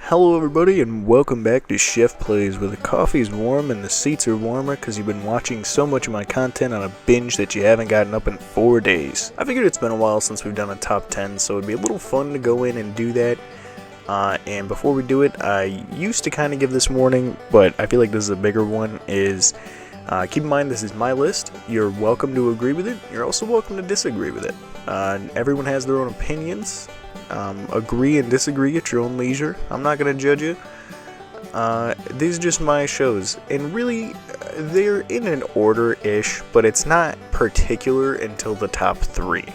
Hello everybody and welcome back to SheffPlays, where the coffee's warm and the seats are warmer because you've been watching so much of my content on a binge that you haven't gotten up in 4 days. I figured it's been a while since we've done a top 10, so it'd be a little fun to go in and do that. And before we do it, I used to kind of give this warning, but I feel like this is a bigger one, is keep in mind this is my list. You're welcome to agree with it. You're also welcome to disagree with it. Everyone has their own opinions. Agree and disagree at your own leisure. I'm not going to judge you. These are just my shows, and really, they're in an order-ish, but it's not particular until the top 3.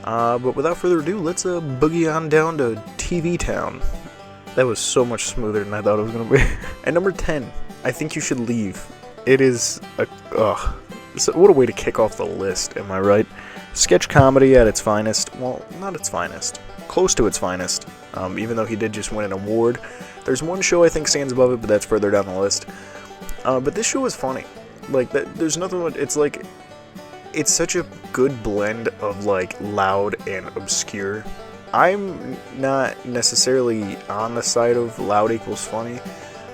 But without further ado, let's boogie on down to TV Town. That was so much smoother than I thought it was going to be. At number 10, I Think You Should Leave. It is so what a way to kick off the list, am I right? Sketch comedy at its finest. Well, not its finest. Close to its finest, even though he did just win an award. There's one show I think stands above it, but that's further down the list. But this show is funny. Like, there's nothing. It's like, it's such a good blend of like loud and obscure. I'm not necessarily on the side of loud equals funny,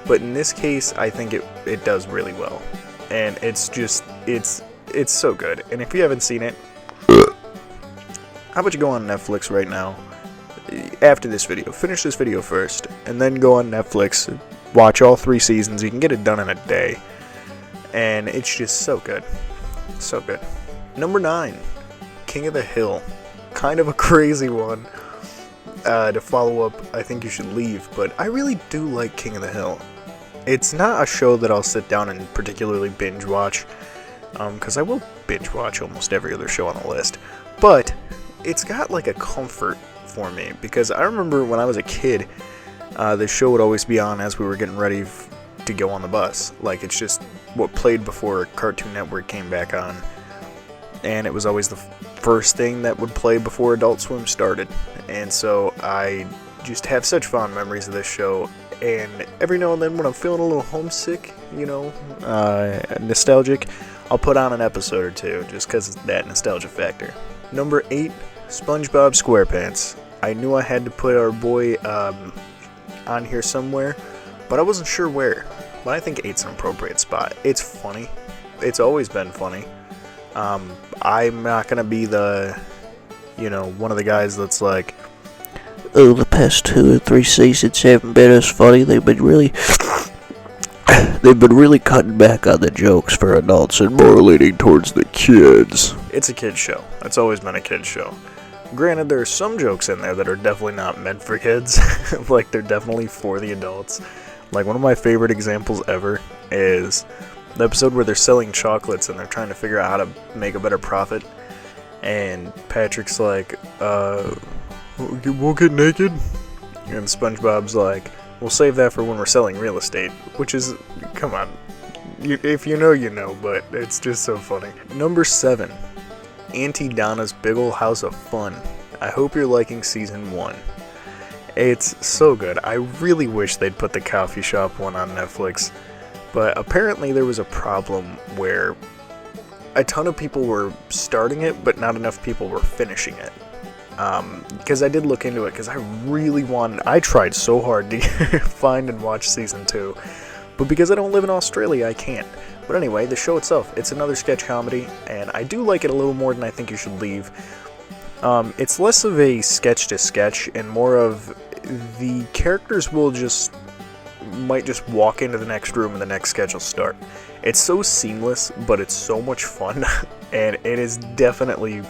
but in this case, I think it does really well, and it's just it's so good. And if you haven't seen it, how about you go on Netflix right now? After this video, finish this video first, and then go on Netflix, watch all 3 seasons. You can get it done in a day, and it's just so good. So good. Number 9, King of the Hill. Kind of a crazy one to follow up I Think You Should Leave, but I really do like King of the Hill. It's not a show that I'll sit down and particularly binge watch, because I will binge watch almost every other show on the list, but it's got like a comfort for me, because I remember when I was a kid, this show would always be on as we were getting ready to go on the bus. Like, it's just what played before Cartoon Network came back on, and it was always the first thing that would play before Adult Swim started. And so I just have such fond memories of this show, and every now and then when I'm feeling a little homesick, you know, nostalgic, I'll put on an episode or two just because of that nostalgia factor. Number 8, SpongeBob SquarePants. I knew I had to put our boy on here somewhere, but I wasn't sure where. But I think 8's an appropriate spot. It's funny. It's always been funny. I'm not gonna be the, one of the guys that's like, oh, the past 2 or 3 seasons haven't been as funny. They've been really cutting back on the jokes for adults and more leaning towards the kids. It's a kid's show. It's always been a kid's show. Granted, there are some jokes in there that are definitely not meant for kids. Like, they're definitely for the adults. Like, one of my favorite examples ever is the episode where they're selling chocolates and they're trying to figure out how to make a better profit. And Patrick's like, we'll get naked? And SpongeBob's like, we'll save that for when we're selling real estate. Which is, come on. If you know, you know, but it's just so funny. Number 7, Auntie Donna's Big Ol' House of Fun. I hope you're liking season 1. It's so good. I really wish they'd put the coffee shop one on Netflix, but apparently there was a problem where a ton of people were starting it, but not enough people were finishing it. Because I did look into it, because I tried so hard to find and watch season 2, but because I don't live in Australia, I can't. But anyway, the show itself, it's another sketch comedy, and I do like it a little more than I Think You Should Leave. It's less of a sketch-to-sketch, and more of the characters might just walk into the next room and the next sketch will start. It's so seamless, but it's so much fun, and it is definitely...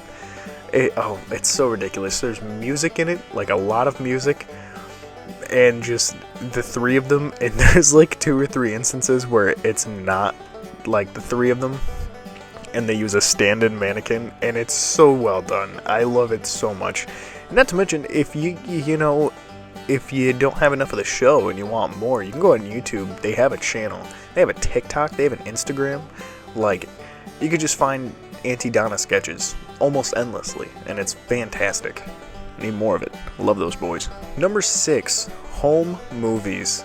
it's so ridiculous. There's music in it, like a lot of music, and just the 3 of them, and there's like 2 or 3 instances where it's not like the 3 of them, and they use a stand-in mannequin, and it's so well done. I love it so much. Not to mention, if if you don't have enough of the show and you want more, you can go on YouTube. They have a channel. They have a TikTok. They have an Instagram. Like, you could just find Auntie Donna sketches almost endlessly, and it's fantastic. Need more of it. Love those boys. Number 6, Home Movies.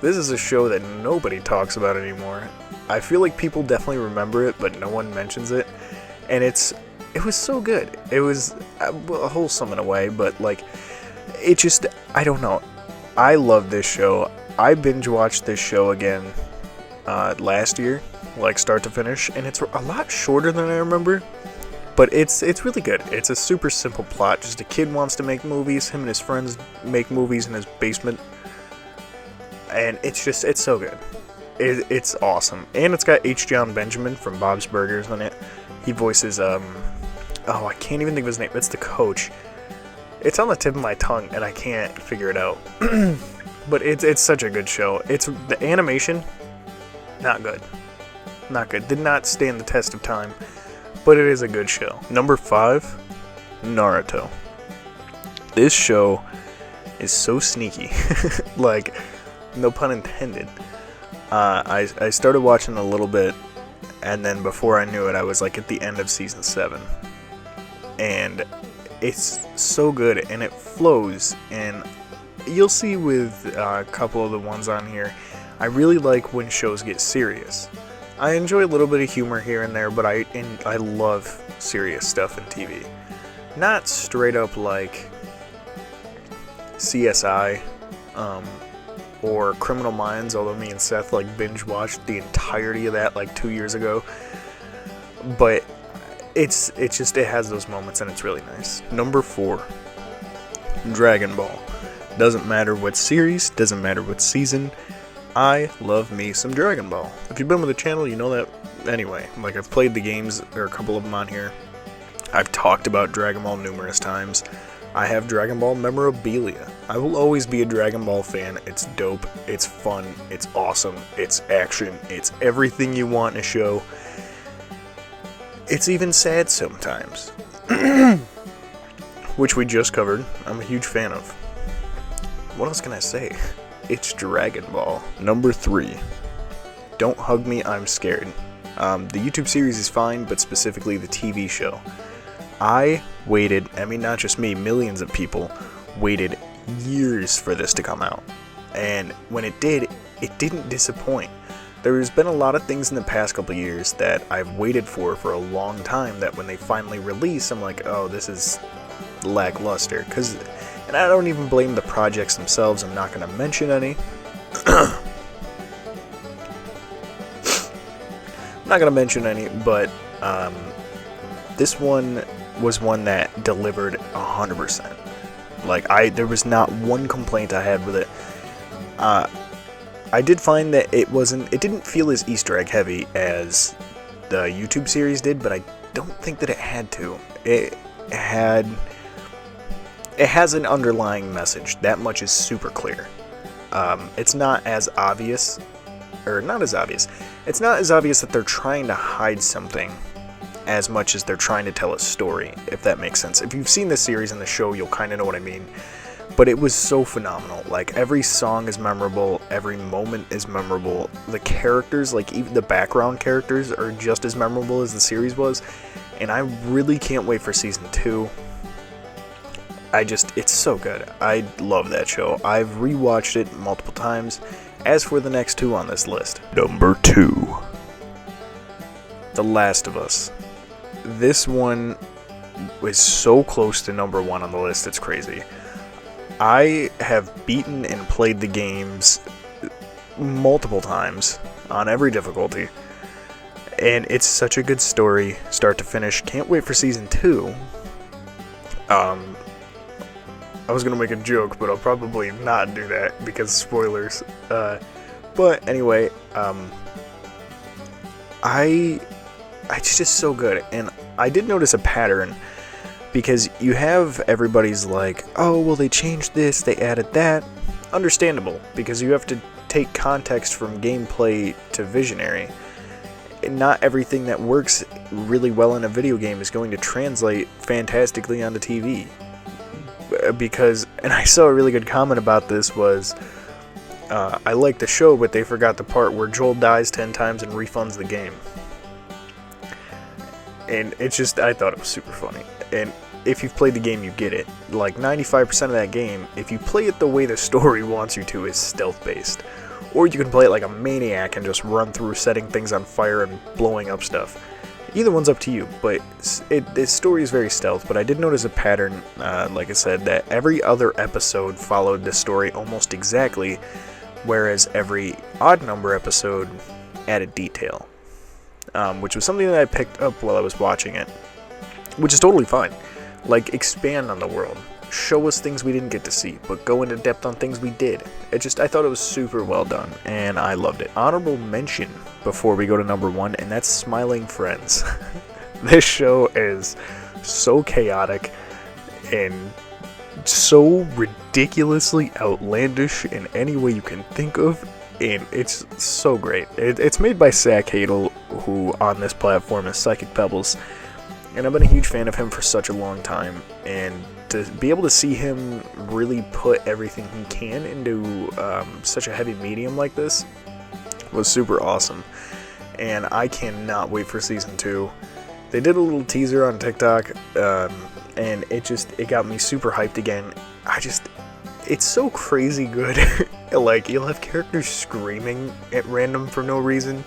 This is a show that nobody talks about anymore. I feel like people definitely remember it, but no one mentions it. And it was so good. It was wholesome in a way, but like, it just, I don't know. I love this show. I binge watched this show again last year, like start to finish, and it's a lot shorter than I remember, but it's really good. It's a super simple plot. Just a kid wants to make movies. Him and his friends make movies in his basement, and it's so good. It's awesome, and it's got H. John Benjamin from Bob's Burgers in it. He voices I can't even think of his name. It's the coach. It's on the tip of my tongue, and I can't figure it out. But it's such a good show. It's the animation, not good. Not good. Did not stand the test of time, but it is a good show. Number 5, Naruto. This show is so sneaky. Like, no pun intended. I started watching a little bit, and then before I knew it, I was like at the end of season 7. And it's so good, and it flows, and you'll see with a couple of the ones on here, I really like when shows get serious. I enjoy a little bit of humor here and there, but I love serious stuff in TV. Not straight up like CSI or Criminal Minds, although me and Seth like binge watched the entirety of that like 2 years ago. But it has those moments, and it's really nice. Number 4, Dragon Ball. Doesn't matter what series, doesn't matter what season, I love me some Dragon Ball. If you've been with the channel, you know that anyway. Like, I've played the games, there are a couple of them on here. I've talked about Dragon Ball numerous times. I have Dragon Ball memorabilia. I will always be a Dragon Ball fan. It's dope, it's fun, it's awesome, it's action, it's everything you want in a show. It's even sad sometimes. Which we just covered. I'm a huge fan of. What else can I say? It's Dragon Ball. Number 3. Don't Hug Me, I'm Scared. The YouTube series is fine, but specifically the TV show. I waited, I mean not just me, millions of people waited years for this to come out. And when it did, it didn't disappoint. There's been a lot of things in the past couple of years that I've waited for a long time, that when they finally release, I'm like, oh, this is lackluster. And I don't even blame the projects themselves. I'm not going to mention any. I'm not going to mention any, but this one was one that delivered 100%. Like, there was not one complaint I had with it. I did find that it didn't feel as Easter egg heavy as the YouTube series did, but I don't think that it had to. It has an underlying message. That much is super clear. It's not as obvious, or not as obvious. It's not as obvious that they're trying to hide something as much as they're trying to tell a story, if that makes sense. If you've seen the series and the show, you'll kind of know what I mean. But it was so phenomenal. Like, every song is memorable, every moment is memorable. The characters, like even the background characters, are just as memorable as the series was. And I really can't wait for season 2. It's so good. I love that show. I've rewatched it multiple times. As for the next 2 on this list. Number 2. The Last of Us. This one is so close to number 1 on the list, it's crazy. I have beaten and played the games multiple times on every difficulty. And it's such a good story, start to finish. Can't wait for season 2. I was going to make a joke, but I'll probably not do that because spoilers. But anyway, it's just so good. And I did notice a pattern, because you have everybody's like, oh, well, they changed this, they added that. Understandable, because you have to take context from gameplay to visionary. And not everything that works really well in a video game is going to translate fantastically onto TV. Because, and I saw a really good comment about this, was I like the show, but they forgot the part where Joel dies 10 times and refunds the game. And it's just, I thought it was super funny. And if you've played the game, you get it. Like, 95% of that game, if you play it the way the story wants you to, is stealth-based. Or you can play it like a maniac and just run through setting things on fire and blowing up stuff. Either one's up to you, but this story is very stealth, but I did notice a pattern, like I said, that every other episode followed the story almost exactly, whereas every odd number episode added detail, which was something that I picked up while I was watching it, which is totally fine. Like, expand on the world. Show us things we didn't get to see, but go into depth on things we did. I thought it was super well done, and I loved it. Honorable mention before we go to number 1, and that's Smiling Friends. This show is so chaotic and so ridiculously outlandish in any way you can think of, and it's so great. It's made by Zach Hadel, who on this platform is Psychic Pebbles, and I've been a huge fan of him for such a long time, and to be able to see him really put everything he can into such a heavy medium like this was super awesome, and I cannot wait for season 2. They did a little teaser on TikTok, and it got me super hyped again. It's so crazy good. Like, you'll have characters screaming at random for no reason.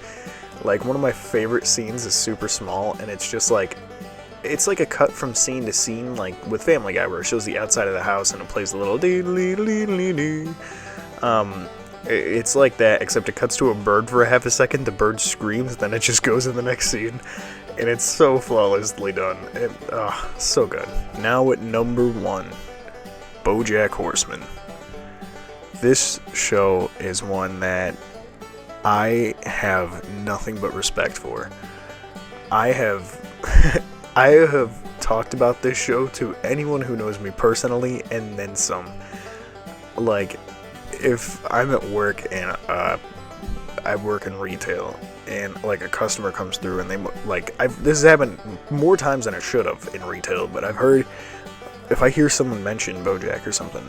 Like, one of my favorite scenes is super small, and it's just like, it's like a cut from scene to scene, like with Family Guy, where it shows the outside of the house and it plays the little dee-dee-dee-dee-dee. It's like that, except it cuts to a bird for a half a second, the bird screams, then it just goes in the next scene, and it's so flawlessly done. So good. Now at number 1, Bojack Horseman. This show is one that I have nothing but respect for. I have talked about this show to anyone who knows me personally, and then some. Like, if I'm at work and I work in retail, and like a customer comes through and this has happened more times than it should have in retail, but I've heard, if I hear someone mention Bojack or something,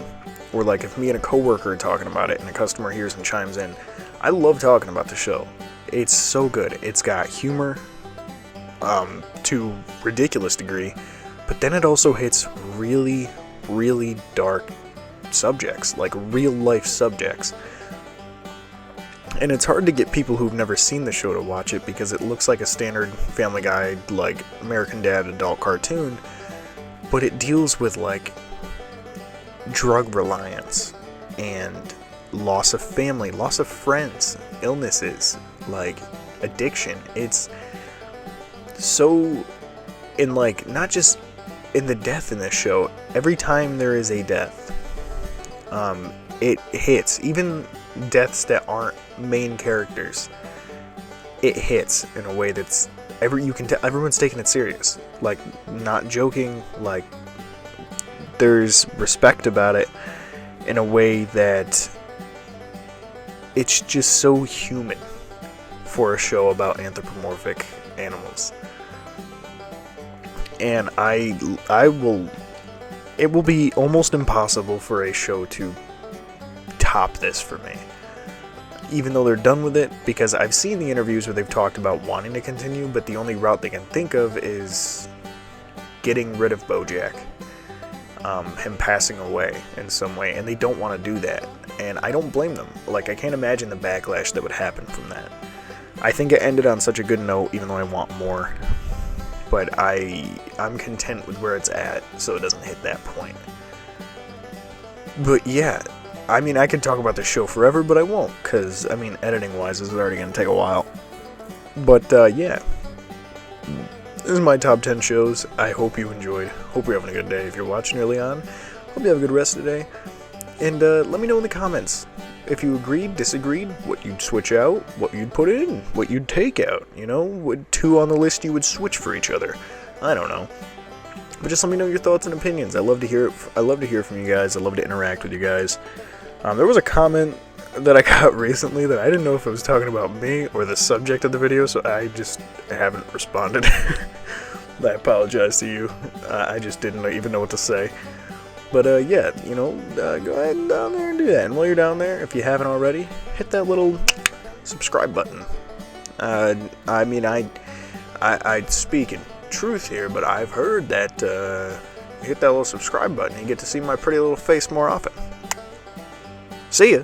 or like if me and a coworker are talking about it and a customer hears and chimes in, I love talking about the show. It's so good. It's got humor, to ridiculous degree, but then it also hits really, really dark subjects, like real life subjects. And it's hard to get people who've never seen the show to watch it because it looks like a standard Family Guy, like American Dad adult cartoon, but it deals with like drug reliance and loss of family, loss of friends, illnesses, like addiction. It's so, in like, not just in the death in this show, every time there is a death, it hits. Even deaths that aren't main characters, it hits in a way that's you can tell everyone's taking it serious. Like, not joking. Like, there's respect about it in a way that it's just so human for a show about anthropomorphic animals. And it will be almost impossible for a show to top this for me, even though they're done with it, because I've seen the interviews where they've talked about wanting to continue, but the only route they can think of is getting rid of Bojack, him passing away in some way, and they don't want to do that, and I don't blame them. Like, I can't imagine the backlash that would happen from that. I think it ended on such a good note, even though I want more, but I'm content with where it's at, so it doesn't hit that point. But yeah, I mean, I could talk about the show forever, but I won't, because, I mean, editing-wise, this is already going to take a while. But, yeah. This is my top 10 shows. I hope you enjoyed. Hope you're having a good day if you're watching early on. Hope you have a good rest of the day. And, let me know in the comments if you agreed, disagreed, what you'd switch out, what you'd put in, what you'd take out, you know, what 2 on the list you would switch for each other. I don't know. But just let me know your thoughts and opinions. I love to hear from you guys. I love to interact with you guys. There was a comment that I got recently that I didn't know if it was talking about me or the subject of the video, so I just haven't responded. I apologize to you. I just didn't even know what to say. But yeah, you know, go ahead and down there and do that. And while you're down there, if you haven't already, hit that little subscribe button. I mean, I speak in truth here, but I've heard that hit that little subscribe button, you get to see my pretty little face more often. See ya!